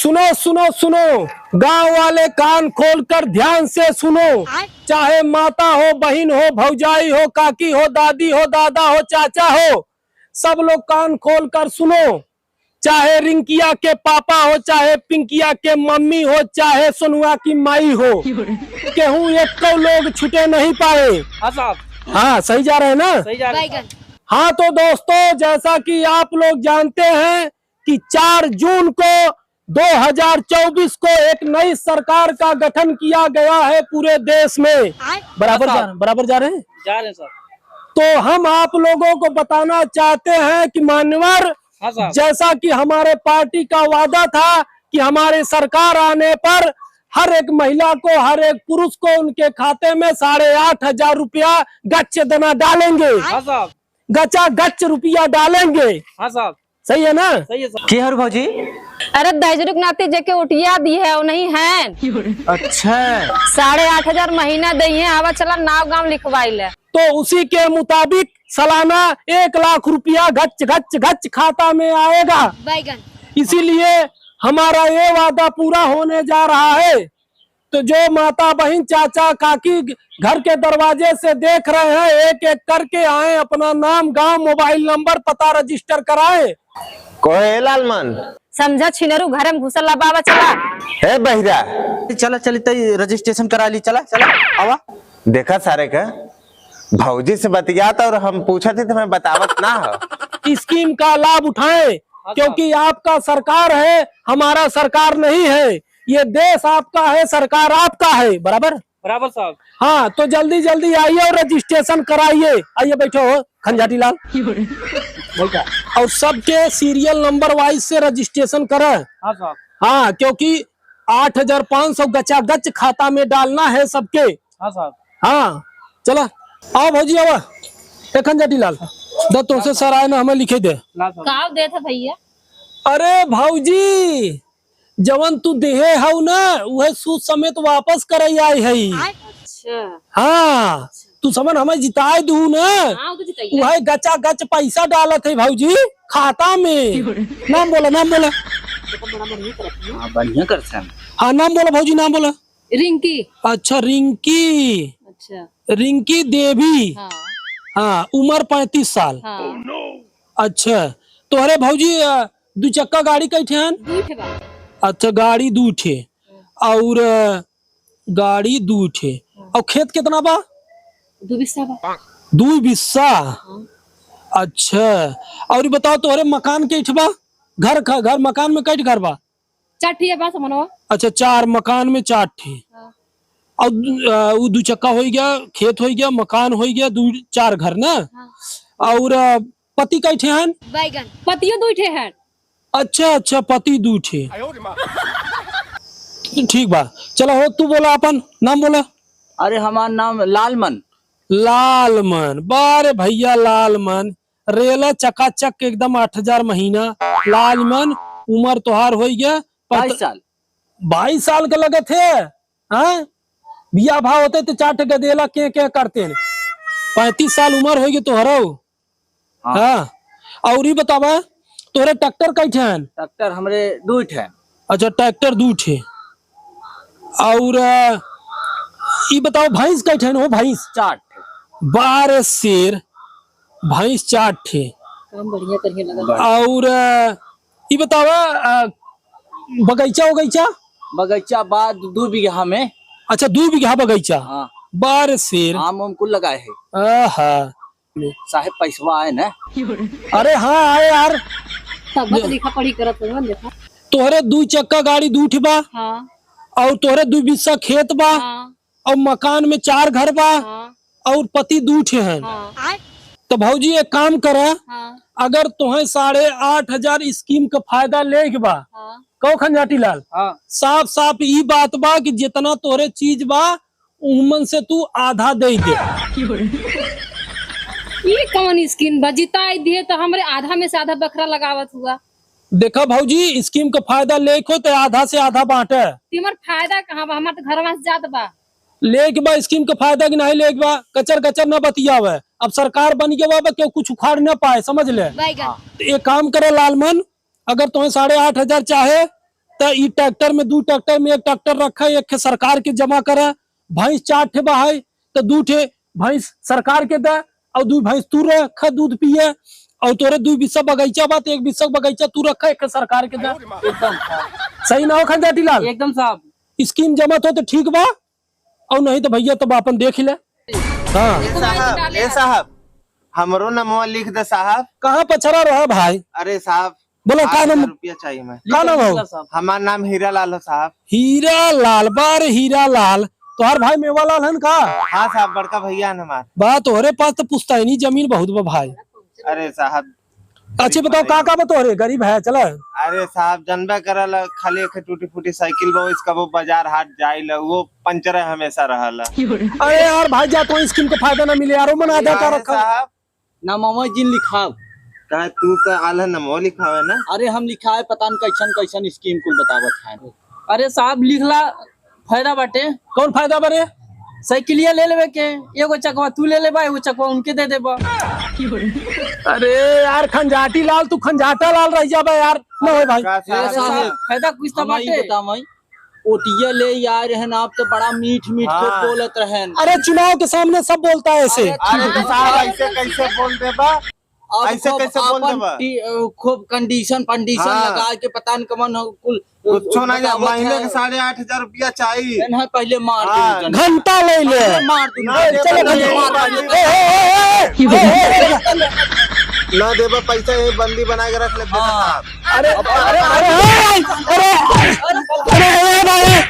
सुनो सुनो सुनो, गांव वाले कान खोलकर ध्यान से सुनो। चाहे माता हो, बहन हो, भौजाई हो, काकी हो, दादी हो, दादा हो, चाचा हो, सब लोग कान खोलकर सुनो। चाहे रिंकिया के पापा हो, चाहे पिंकिया के मम्मी हो, चाहे सोनुआ की माई हो, केहू एक को लोग छूटे नहीं पाए। हाँ साहब, हाँ सही जा रहे हैं ना? सही जा रहे हैं। हाँ तो दोस्तों, जैसा कि आप लोग जानते हैं कि 4 जून को 2024 को एक नई सरकार का गठन किया गया है पूरे देश में। बराबर जा रहे हैं सर। तो हम आप लोगों को बताना चाहते हैं कि मान्यवर, हाँ साहब, जैसा कि हमारे पार्टी का वादा था कि हमारी सरकार आने पर हर एक महिला को, हर एक पुरुष को उनके खाते में 8,500 रुपया गच्छ देना डालेंगे। हाँ साहब, गचा गच्छ रुपया डालेंगे। हाँ साहब, सही है ना? सही है सर। क्या हर भौजी? अरे दहजरुक नाते जेके उठिया दी है वो नहीं है। अच्छा, 8,500 महीना दी है। आवा चला नाव गांव लिखवाई ले। तो उसी के मुताबिक सालाना 1 लाख रुपया गच्छ गच्छ गच्छ खाता में आएगा। इसीलिए हमारा ये वादा पूरा होने जा रहा है। तो जो माता बहन चाचा काकी घर के दरवाजे से देख रहे हैं, एक एक करके आए, अपना नाम, गांव, मोबाइल नंबर, पता रजिस्टर कराए। कोहे लालमन समझा छिनरू घर में घुसल बाबा चला है बहिरा। चला चली तो रजिस्ट्रेशन करा ली। चला चला आवा। देखा सारे का भौजी से बतियाता और हम पूछा थे तो मैं बतावत ना हो। स्कीम का लाभ उठाएं, क्योंकि आपका सरकार है, हमारा सरकार नहीं है। ये देश आपका है, सरकार आपका है। बराबर बराबर साहब। हाँ, तो जल्दी जल्दी आइए और रजिस्ट्रेशन कराइए। आइए बैठो हो खंजाटी लाल, और सबके सीरियल नंबर वाइज से रजिस्ट्रेशन करें। हाँ साहब, हाँ, क्योंकि 8,500 गचा गच खाता में डालना है सबके। हाँ साहब। हाँ चला, आओ भौजी आओ। खंजाटी लाल दत्तों से सर आए ना, हमें लिखे दे। काव दे था भैया। अरे भौजी, जवन तू देहे हऊ ना, वह सूद समेत वापस कर आई है। अच्छा हाँ, तू समझ हमें जिताए दू ना, वह गचा गच पैसा डालत है भौजी खाता में। नाम बोला, नाम बोला। बढ़िया कर सन। हाँ नाम बोला भौजी, नाम बोला। रिंकी। अच्छा रिंकी। अच्छा रिंकी देवी। हाँ। हाँ, उम्र 35 साल। हाँ। अच्छा, तो अरे भौजी 2 चक्का गाड़ी कैठे हैं? अच्छा, गाड़ी 2 ठे और गाड़ी 2 ठे। और खेत कितना बा? 2 बिस्सा बा। 2 बिस्सा। अच्छा, और ये बताओ तोहरे मकान के बा? घर मकान में कई घर बा? 4 ठे बा समनवा। अच्छा, 4 मकान में 4 ठे। और 2 चक्का हो गया, खेत हो गया, मकान हो गया, 4 घर ना। और पति कई ठे हैं? बैगन। पतियो 2 ठे हैं। अच्छा अच्छा, पति 2 ठे। ठीक बा, चलो हो तू बोला, अपन नाम बोला। अरे हमारा नाम लालमन। लालमन, बारे भैया लालमन, रेला चकाचक एकदम 8,000 महीना। लालमन, उम्र तोहार हो गया 22 साल। 22 साल का लगत है। हाँ, बिया भाव होते तो 4 गदेला के करते हैं। 35 साल उम्र होगी तोहरो। हाँ, और ये बतावा तोरे ट्रैक्टर कैठे हैं? ट्रैक्टर हमरे 2 ठे। अच्छा, ट्रैक्टर 2 ठे। और ये बताओ भैंस कैठे हैं? हो भैंस 4 ठे। 12 शेर भैंस 4 ठे। काम बढ़िया करके लगा। और ये बतावा बगीचा बगीचा? बगीचा बाद 2 बीघा में। अच्छा, 2 बीघा बगीचा। हाँ। 12 शेर। आम उम कुल लगाए है। आहा, साहेब पैसवा आए ना। अरे हाँ आए यार। सब लिखा पढ़ी करत हो देखा। तोहरे 2 चक्का गाड़ी 2 ठे बा। हाँ। और तोहरे 2 बिस्सा खेत बा। हाँ। और मकान में 4 घर बा। हाँ। और पति 2 ठे हैं। हाँ। तो भौजी एक काम करे, हाँ। अगर तुम्हें 8,500 स्कीम का फायदा ले बा, हाँ। कहो खंजाटी लाल, हाँ। साफ साफ ई बात बा कि जितना तोरे चीज बा उमन से तू आधा दे दे। ये कौन स्कीम बजिता दिए तो हमरे आधा में से आधा बकरा लगावत हुआ। देखा भौजी, स्कीम का फायदा लेखो तो आधा से आधा बांटे। तिमर फायदा कहाँ बा? हमार तो घर में जात बा। ले के बा स्कीम का फायदा कि नहीं ले के बा, कचर कचर न बतियावे। अब सरकार बन के बा क्यों कुछ उखाड़ न पाए, समझ ले। तो एक काम करे लालमन, अगर तुम्हें 8,500 चाहे तो ई ट्रैक्टर में 2 ट्रैक्टर में 1 ट्रैक्टर रखा है, 1 के सरकार के जमा करे, भैंस 4 ठे बहाई तो 2 ठे भैंस सरकार के दे और 2 भैंस तू रख दूध पिए, और तोरे 2 बिस्सा बगीचा बा तो 1 बिस्सा बगीचा तू रखा, 1 के सरकार के दे। एकदम सही ना हो खंजाटी लाल? एकदम साहब। स्कीम जमा तो ठीक बा, और नहीं तो भैया तब अपन देख ले। हाँ ए साहब हमरो नमवा लिख दे साहब। कहाँ पछड़ा रहा भाई? अरे साहब बोलो का नाम? रुपया चाहिए मैं। का नाम हो? साहब हमारा नाम हीरा लाल हो साहब। हीरा लाल? बार हीरा लाल तोहार भाई मेवा लाल हन का? हाँ साहब बड़का भैया है हमार। बात तोहरे पास तो पुश्तैनी जमीन बहुत बा भाई। अरे साहब अच्छी बताओ का बा तोहरे? गरीब है चला। अरे साहब जनबे करल खाली एक टूटी फूटी साइकिल बा, इसका वो बाजार हाट जाइल वो पंचर हमेशा रहल। अरे यार भाई जा तो स्कीम का फायदा ना मिले यार, मन आधा का रखा। साहब ना मामा जिन लिखाव का तू का आला नमो लिखावे ना? अरे हम लिखा है पता न कैसन कैसन स्कीम को बतावत है। अरे साहब लिखला फायदा बाटे। कौन फायदा बरे? साइकिलिया ले लेवे के, एगो चकवा तू ले लेबा, एगो चकवा उनके दे देबा। अरे यार खंजाटी लाल तू खंजाटा लाल रह जाबे यार। ना हो भाई का अरे साहब साहब फायदा कुछ तो बाटे। ओटिया ले यार रहन आप तो बड़ा मीठ मीठ हाँ। को बोलत रहन। अरे चुनाव के सामने सब बोलता है ऐसे। अरे तो साहब ऐसे कैसे बोल देबा? अब ऐसे खूब कैसे बोल आपन देबा? खूब कंडीशन हाँ। लगा के पता न कमन हो कुल कुछ ना जा बतावत महीने है। के 8,500 रुपया चाहिए। है पहले मार हाँ। दे घंटा ले ले। मार दे ना देबा चलो ना घंटा देबा, ए, ना देबा पैसा यही बंदी बना के रख ले साहब। अरे अरे अरे अरे अरे अरे